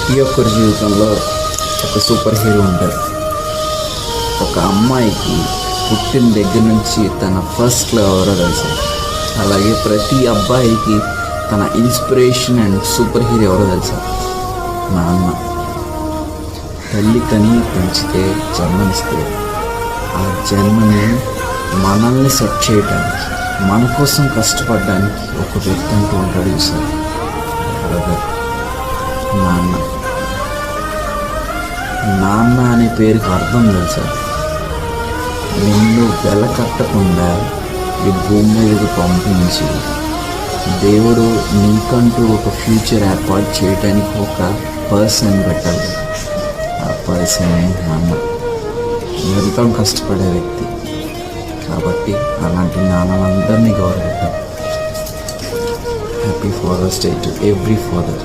ప్రతి ఒక్కరి జీవితంలో ఒక సూపర్ హీరో ఉంటారు. ఒక అమ్మాయికి పుట్టిన దగ్గర నుంచి తన ఫస్ట్ లవ్ ఎవరో తెలుసు. అలాగే ప్రతి అబ్బాయికి తన ఇన్స్పిరేషన్ అండ్ సూపర్ హీరో ఎవరో తెలుసా? నాన్న. తల్లి కని పెంచితే జన్మనిస్తే ఆ జన్మని మనల్ని సెట్ చేయడానికి, మన కోసం కష్టపడడానికి ఒక వ్యక్తి అంటూ ఉంటాడు సార్. బ్రదర్, నాన్న. నాన్న అనే పేరుకి అర్థం తెలుసా? నిన్ను వెలకట్టకుండా ఈ భూమి మీదకి పంపించి దేవుడు నీకంటూ ఒక ఫ్యూచర్ ఏర్పాటు చేయడానికి ఒక పర్సన్ పెట్టాలి. ఆ పర్సనే నాన్న. ఎంతో కష్టపడే వ్యక్తి కాబట్టి అలాంటి నాన్నలందరినీ గౌరవిద్దాం. Happy father's day to every father.